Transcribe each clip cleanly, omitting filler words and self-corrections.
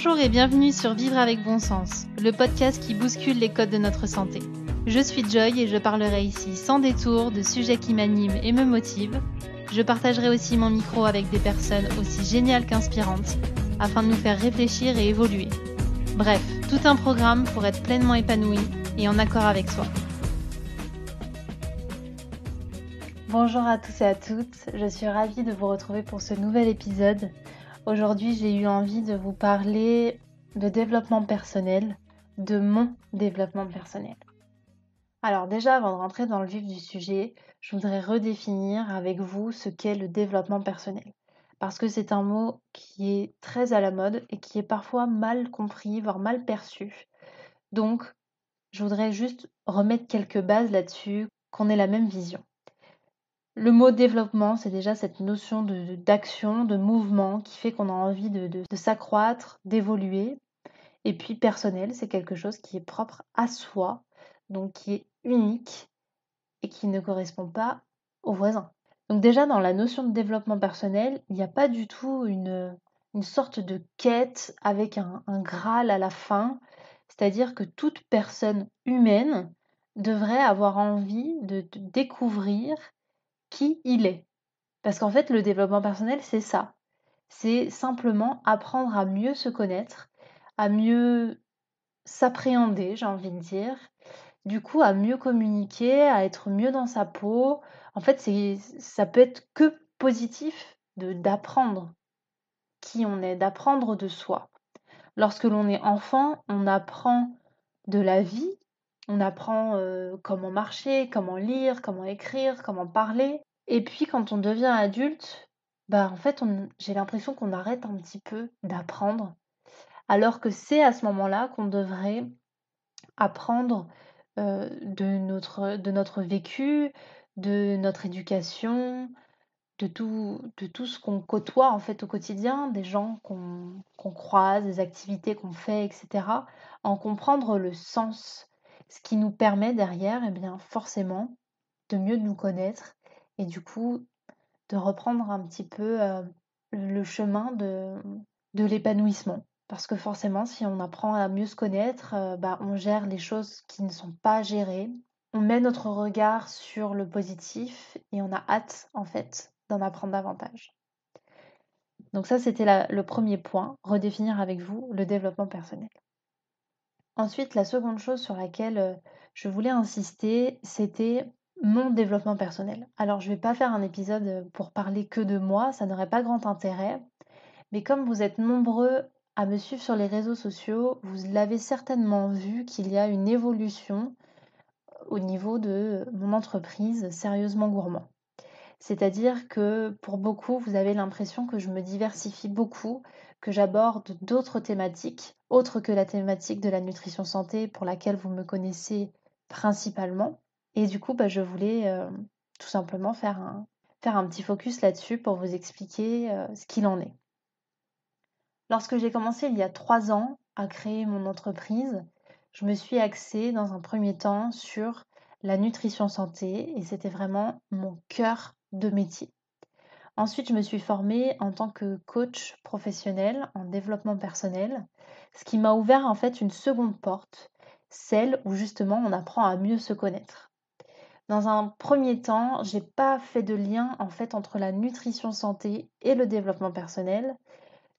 Bonjour et bienvenue sur Vivre avec bon sens, le podcast qui bouscule les codes de notre santé. Je suis Joy et je parlerai ici sans détour de sujets qui m'animent et me motivent. Je partagerai aussi mon micro avec des personnes aussi géniales qu'inspirantes afin de nous faire réfléchir et évoluer. Bref, tout un programme pour être pleinement épanoui et en accord avec soi. Bonjour à tous et à toutes, je suis ravie de vous retrouver pour ce nouvel épisode. Aujourd'hui, j'ai eu envie de vous parler de développement personnel, de mon développement personnel. Alors déjà, avant de rentrer dans le vif du sujet, je voudrais redéfinir avec vous ce qu'est le développement personnel. Parce que c'est un mot qui est très à la mode et qui est parfois mal compris, voire mal perçu. Donc, je voudrais juste remettre quelques bases là-dessus, qu'on ait la même vision. Le mot développement, c'est déjà cette notion d'action, de mouvement qui fait qu'on a envie de s'accroître, d'évoluer. Et puis personnel, c'est quelque chose qui est propre à soi, donc qui est unique et qui ne correspond pas au voisin. Donc déjà, dans la notion de développement personnel, il n'y a pas du tout une sorte de quête avec un Graal à la fin. C'est-à-dire que toute personne humaine devrait avoir envie de découvrir qui il est. Parce qu'en fait, le développement personnel, c'est ça. C'est simplement apprendre à mieux se connaître, à mieux s'appréhender, j'ai envie de dire. Du coup, à mieux communiquer, à être mieux dans sa peau. En fait, ça peut être que positif d'apprendre qui on est, d'apprendre de soi. Lorsque l'on est enfant, on apprend de la vie, on apprend comment marcher, comment lire, comment écrire, comment parler. Et puis quand on devient adulte, en fait, j'ai l'impression qu'on arrête un petit peu d'apprendre, alors que c'est à ce moment-là qu'on devrait apprendre de notre vécu, de notre éducation, de tout ce qu'on côtoie en fait au quotidien, des gens qu'on croise, des activités qu'on fait, etc. En comprendre le sens, ce qui nous permet derrière, eh bien, forcément, de mieux nous connaître et du coup de reprendre un petit peu le chemin de l'épanouissement. Parce que forcément, si on apprend à mieux se connaître, on gère les choses qui ne sont pas gérées. On met notre regard sur le positif et on a hâte, en fait, d'en apprendre davantage. Donc ça, c'était le premier point, redéfinir avec vous le développement personnel. Ensuite, la seconde chose sur laquelle je voulais insister, c'était mon développement personnel. Alors, je ne vais pas faire un épisode pour parler que de moi, ça n'aurait pas grand intérêt. Mais comme vous êtes nombreux à me suivre sur les réseaux sociaux, vous l'avez certainement vu qu'il y a une évolution au niveau de mon entreprise Sérieusement Gourmand. C'est-à-dire que pour beaucoup, vous avez l'impression que je me diversifie beaucoup, que j'aborde d'autres thématiques, autres que la thématique de la nutrition santé pour laquelle vous me connaissez principalement. Et du coup, je voulais tout simplement faire un petit focus là-dessus pour vous expliquer ce qu'il en est. Lorsque j'ai commencé il y a 3 ans à créer mon entreprise, je me suis axée dans un premier temps sur la nutrition santé et c'était vraiment mon cœur de métier. Ensuite, je me suis formée en tant que coach professionnel en développement personnel, ce qui m'a ouvert en fait une seconde porte, celle où justement on apprend à mieux se connaître. Dans un premier temps, j'ai pas fait de lien en fait entre la nutrition santé et le développement personnel.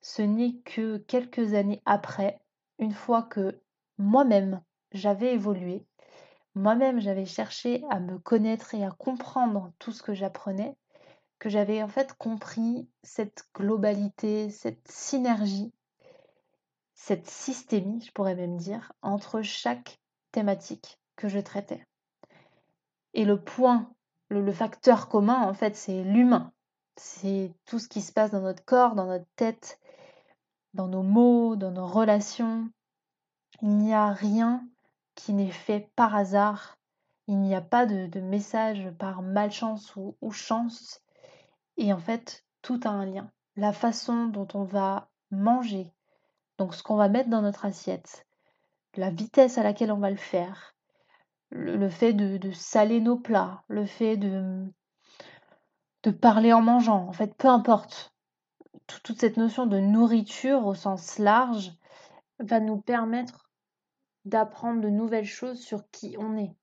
Ce n'est que quelques années après, une fois que moi-même j'avais évolué, moi-même j'avais cherché à me connaître et à comprendre tout ce que j'apprenais, que j'avais en fait compris cette globalité, cette synergie, cette systémie, je pourrais même dire, entre chaque thématique que je traitais. Et le point, le facteur commun, en fait, c'est l'humain. C'est tout ce qui se passe dans notre corps, dans notre tête, dans nos mots, dans nos relations. Il n'y a rien qui n'est fait par hasard. Il n'y a pas de message par malchance ou chance. Et en fait, tout a un lien. La façon dont on va manger, donc ce qu'on va mettre dans notre assiette, la vitesse à laquelle on va le faire, le fait de saler nos plats, le fait de parler en mangeant, en fait, peu importe. Toute cette notion de nourriture au sens large, va nous permettre d'apprendre de nouvelles choses sur qui on est.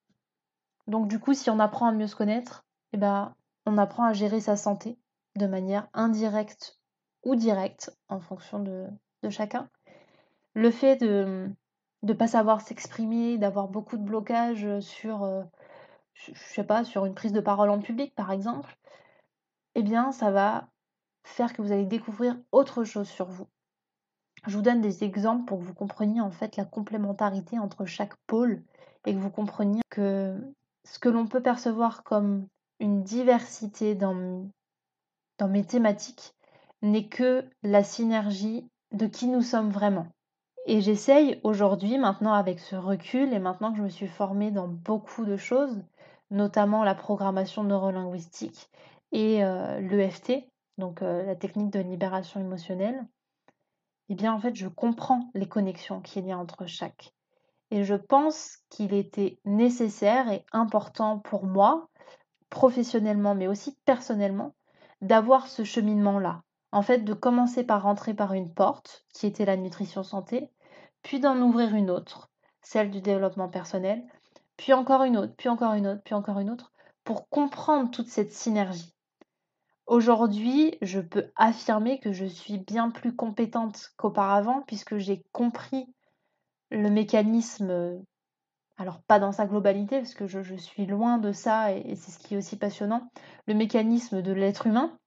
Donc du coup, si on apprend à mieux se connaître, eh ben, on apprend à gérer sa santé de manière indirecte ou directe en fonction de chacun. Le fait de ne pas savoir s'exprimer, d'avoir beaucoup de blocages sur, je sais pas, sur une prise de parole en public par exemple, eh bien ça va faire que vous allez découvrir autre chose sur vous. Je vous donne des exemples pour que vous compreniez en fait la complémentarité entre chaque pôle et que vous compreniez que ce que l'on peut percevoir comme une diversité dans mes thématiques n'est que la synergie de qui nous sommes vraiment. Et j'essaye aujourd'hui, maintenant avec ce recul et maintenant que je me suis formée dans beaucoup de choses, notamment la programmation neurolinguistique et l'EFT, donc la technique de libération émotionnelle, eh bien en fait je comprends les connexions qu'il y a entre chaque. Et je pense qu'il était nécessaire et important pour moi, professionnellement mais aussi personnellement, d'avoir ce cheminement-là. En fait, de commencer par rentrer par une porte, qui était la nutrition santé, puis d'en ouvrir une autre, celle du développement personnel, puis encore une autre, puis encore une autre, puis encore une autre, pour comprendre toute cette synergie. Aujourd'hui, je peux affirmer que je suis bien plus compétente qu'auparavant puisque j'ai compris le mécanisme, alors pas dans sa globalité parce que je suis loin de ça et c'est ce qui est aussi passionnant, le mécanisme de l'être humain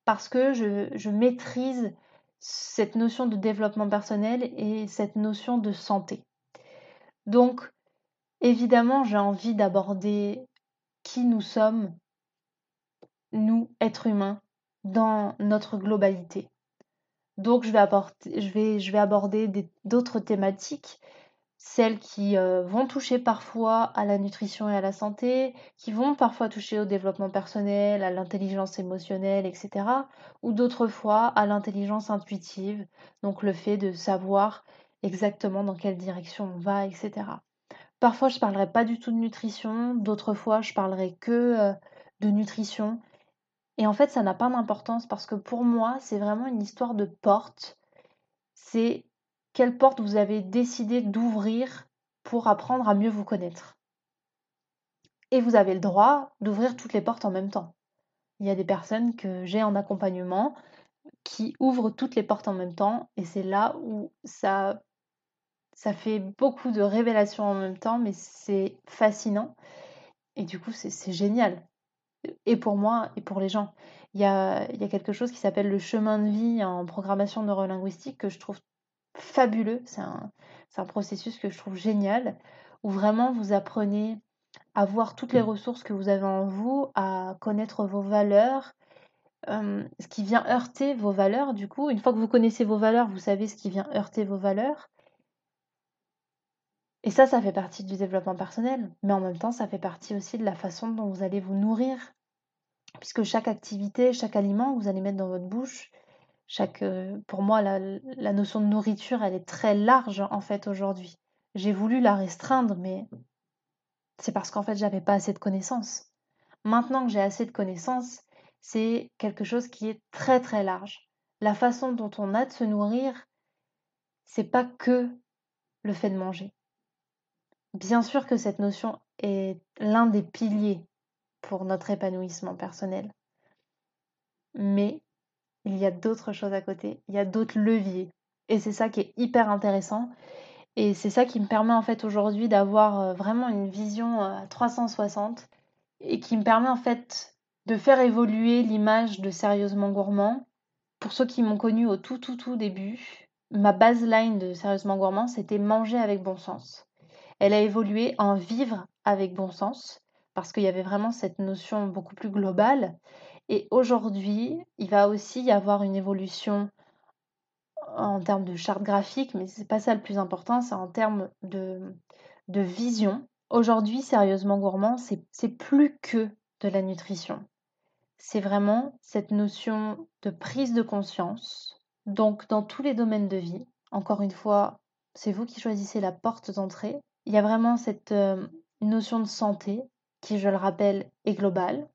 parce que je maîtrise cette notion de développement personnel et cette notion de santé. Donc, évidemment, j'ai envie d'aborder qui nous sommes, nous, êtres humains, dans notre globalité. Donc, je vais aborder d'autres thématiques, celles qui vont toucher parfois à la nutrition et à la santé, qui vont parfois toucher au développement personnel, à l'intelligence émotionnelle, etc. Ou d'autres fois à l'intelligence intuitive, donc le fait de savoir exactement dans quelle direction on va, etc. Parfois, je parlerai pas du tout de nutrition, d'autres fois, je parlerai que de nutrition. Et en fait, ça n'a pas d'importance parce que pour moi, c'est vraiment une histoire de porte. C'est quelle porte vous avez décidé d'ouvrir pour apprendre à mieux vous connaître. Et vous avez le droit d'ouvrir toutes les portes en même temps. Il y a des personnes que j'ai en accompagnement qui ouvrent toutes les portes en même temps et c'est là où ça fait beaucoup de révélations en même temps, mais c'est fascinant et du coup c'est génial. Et pour moi et pour les gens. Il y a quelque chose qui s'appelle le chemin de vie en programmation neurolinguistique que je trouve fabuleux. C'est un processus que je trouve génial, où vraiment vous apprenez à voir toutes les ressources que vous avez en vous, à connaître vos valeurs, ce qui vient heurter vos valeurs. Du coup, une fois que vous connaissez vos valeurs, vous savez ce qui vient heurter vos valeurs. Et ça fait partie du développement personnel. Mais en même temps, ça fait partie aussi de la façon dont vous allez vous nourrir. Puisque chaque activité, chaque aliment que vous allez mettre dans votre bouche, pour moi, la notion de nourriture, elle est très large en fait aujourd'hui. J'ai voulu la restreindre, mais c'est parce qu'en fait, j'avais pas assez de connaissances. Maintenant que j'ai assez de connaissances, c'est quelque chose qui est très très large. La façon dont on a de se nourrir, c'est pas que le fait de manger. Bien sûr que cette notion est l'un des piliers pour notre épanouissement personnel, mais il y a d'autres choses à côté, il y a d'autres leviers. Et c'est ça qui est hyper intéressant. Et c'est ça qui me permet en fait aujourd'hui d'avoir vraiment une vision 360 et qui me permet en fait de faire évoluer l'image de Sérieusement Gourmand. Pour ceux qui m'ont connu au tout début, ma baseline de Sérieusement Gourmand, c'était manger avec bon sens. Elle a évolué en vivre avec bon sens parce qu'il y avait vraiment cette notion beaucoup plus globale. Et aujourd'hui, il va aussi y avoir une évolution en termes de charte graphique, mais c'est pas ça le plus important, c'est en termes de vision. Aujourd'hui, Sérieusement Gourmand, c'est plus que de la nutrition. C'est vraiment cette notion de prise de conscience, donc dans tous les domaines de vie. Encore une fois, c'est vous qui choisissez la porte d'entrée. Il y a vraiment cette notion de santé qui, je le rappelle, est globale.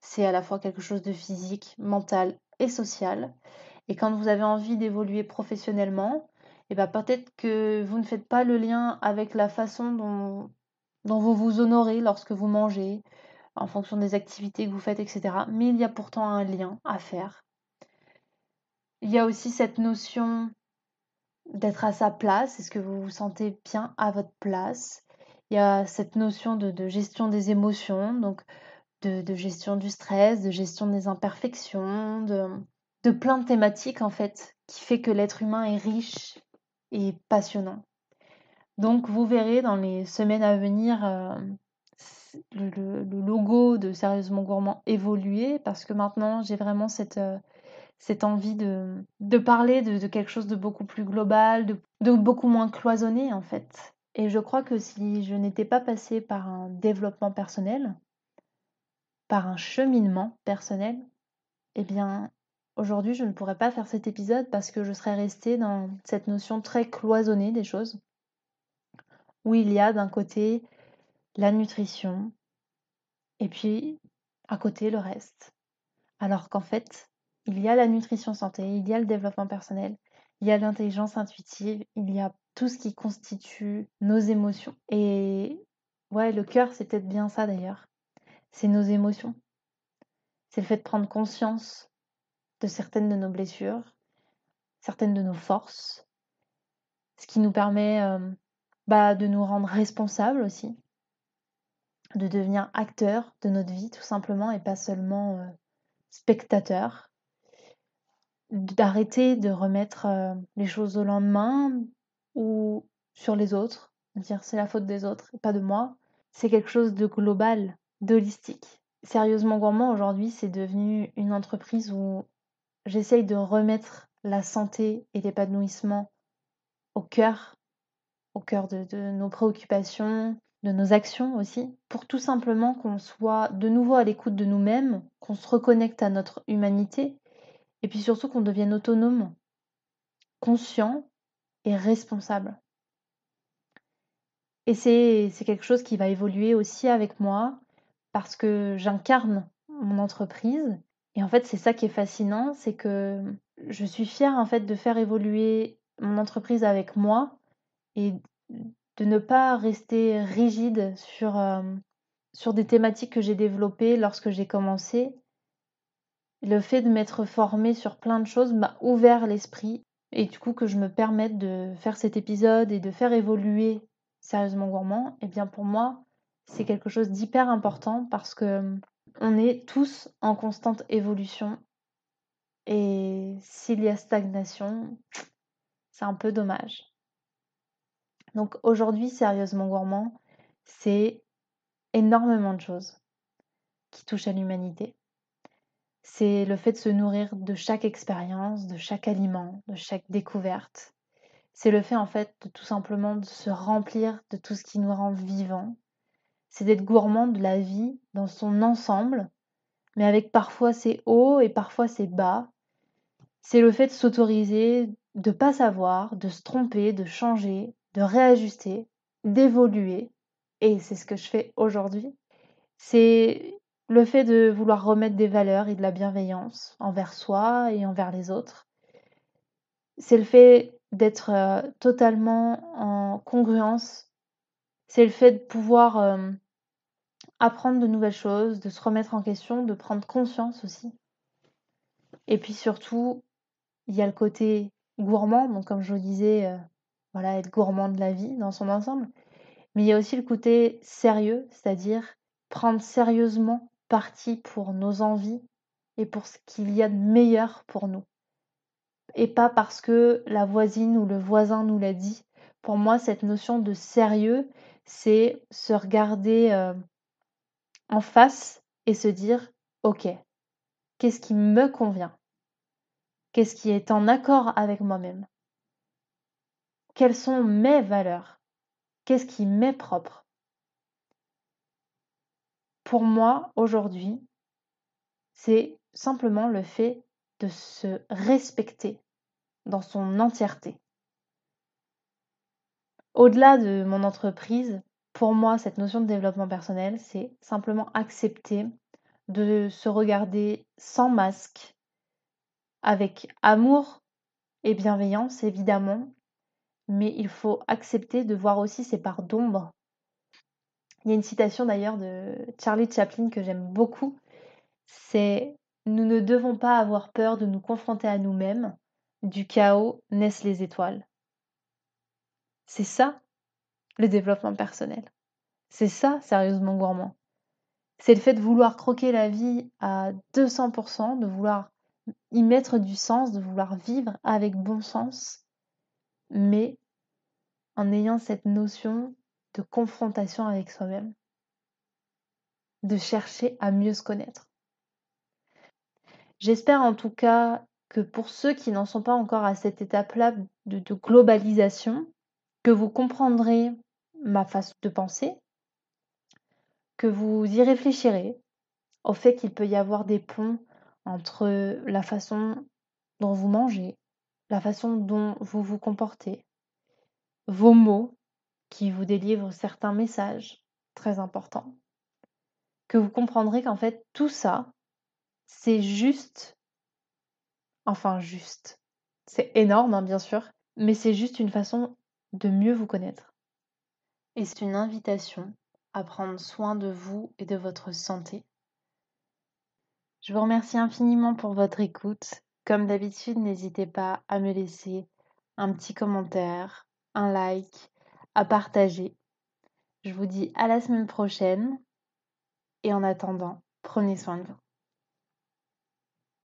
C'est à la fois quelque chose de physique, mental et social. Et quand vous avez envie d'évoluer professionnellement, et bah, peut-être que vous ne faites pas le lien avec la façon dont vous vous honorez lorsque vous mangez, en fonction des activités que vous faites, et cetera. Mais il y a pourtant un lien à faire. Il y a aussi cette notion d'être à sa place. Est-ce que vous vous sentez bien à votre place? Il y a cette notion de gestion des émotions, donc de gestion du stress, de gestion des imperfections, de plein de thématiques en fait, qui fait que l'être humain est riche et passionnant. Donc vous verrez dans les semaines à venir le logo de Sérieusement Gourmand évoluer parce que maintenant j'ai vraiment cette envie de parler de quelque chose de beaucoup plus global, de beaucoup moins cloisonné en fait. Et je crois que si je n'étais pas passée par un développement personnel, par un cheminement personnel, eh bien, aujourd'hui, je ne pourrais pas faire cet épisode parce que je serais restée dans cette notion très cloisonnée des choses, où il y a d'un côté la nutrition et puis à côté le reste. Alors qu'en fait, il y a la nutrition santé, il y a le développement personnel, il y a l'intelligence intuitive, il y a tout ce qui constitue nos émotions. Et ouais, le cœur, c'est peut-être bien ça d'ailleurs. C'est nos émotions. C'est le fait de prendre conscience de certaines de nos blessures, certaines de nos forces, ce qui nous permet de nous rendre responsables aussi, de devenir acteurs de notre vie tout simplement et pas seulement spectateurs, d'arrêter de remettre les choses au lendemain ou sur les autres, dire c'est la faute des autres et pas de moi. C'est quelque chose de global, d'holistique. Sérieusement Gourmand aujourd'hui, c'est devenu une entreprise où j'essaye de remettre la santé et l'épanouissement au cœur de nos préoccupations, de nos actions aussi, pour tout simplement qu'on soit de nouveau à l'écoute de nous-mêmes, qu'on se reconnecte à notre humanité, et puis surtout qu'on devienne autonome, conscient et responsable. Et c'est quelque chose qui va évoluer aussi avec moi, parce que j'incarne mon entreprise. Et en fait, c'est ça qui est fascinant, c'est que je suis fière en fait de faire évoluer mon entreprise avec moi et de ne pas rester rigide sur des thématiques que j'ai développées lorsque j'ai commencé. Le fait de m'être formée sur plein de choses m'a ouvert l'esprit et du coup que je me permette de faire cet épisode et de faire évoluer Sérieusement Gourmand, eh bien pour moi, c'est quelque chose d'hyper important parce que on est tous en constante évolution et s'il y a stagnation, c'est un peu dommage. Donc aujourd'hui, Sérieusement Gourmand, c'est énormément de choses qui touchent à l'humanité. C'est le fait de se nourrir de chaque expérience, de chaque aliment, de chaque découverte. C'est le fait en fait de tout simplement de se remplir de tout ce qui nous rend vivants. C'est d'être gourmand de la vie dans son ensemble, mais avec parfois ses hauts et parfois ses bas. C'est le fait de s'autoriser, de pas savoir, de se tromper, de changer, de réajuster, d'évoluer. Et c'est ce que je fais aujourd'hui. C'est le fait de vouloir remettre des valeurs et de la bienveillance envers soi et envers les autres. C'est le fait d'être totalement en congruence. C'est le fait de pouvoir apprendre de nouvelles choses, de se remettre en question, de prendre conscience aussi. Et puis surtout, il y a le côté gourmand, donc comme je vous disais, voilà, être gourmand de la vie dans son ensemble. Mais il y a aussi le côté sérieux, c'est-à-dire prendre sérieusement parti pour nos envies et pour ce qu'il y a de meilleur pour nous. Et pas parce que la voisine ou le voisin nous l'a dit. Pour moi, cette notion de sérieux, c'est se regarder en face et se dire, OK, qu'est-ce qui me convient? Qu'est-ce qui est en accord avec moi-même? Quelles sont mes valeurs? Qu'est-ce qui m'est propre? Pour moi, aujourd'hui, c'est simplement le fait de se respecter dans son entièreté. Au-delà de mon entreprise, pour moi, cette notion de développement personnel, c'est simplement accepter de se regarder sans masque, avec amour et bienveillance évidemment, mais il faut accepter de voir aussi ses parts d'ombre. Il y a une citation d'ailleurs de Charlie Chaplin que j'aime beaucoup, c'est: «Nous ne devons pas avoir peur de nous confronter à nous-mêmes, du chaos naissent les étoiles». C'est ça, le développement personnel. C'est ça, sérieusement gourmand. C'est le fait de vouloir croquer la vie à 200 de vouloir y mettre du sens, de vouloir vivre avec bon sens, mais en ayant cette notion de confrontation avec soi-même, de chercher à mieux se connaître. J'espère en tout cas que pour ceux qui n'en sont pas encore à cette étape-là de globalisation, que vous comprendrez ma façon de penser, que vous y réfléchirez au fait qu'il peut y avoir des ponts entre la façon dont vous mangez, la façon dont vous vous comportez, vos mots qui vous délivrent certains messages très importants, que vous comprendrez qu'en fait tout ça, c'est juste, enfin juste, c'est énorme hein, bien sûr, mais c'est juste une façon de mieux vous connaître. Et c'est une invitation à prendre soin de vous et de votre santé. Je vous remercie infiniment pour votre écoute. Comme d'habitude, n'hésitez pas à me laisser un petit commentaire, un like, à partager. Je vous dis à la semaine prochaine et en attendant, prenez soin de vous.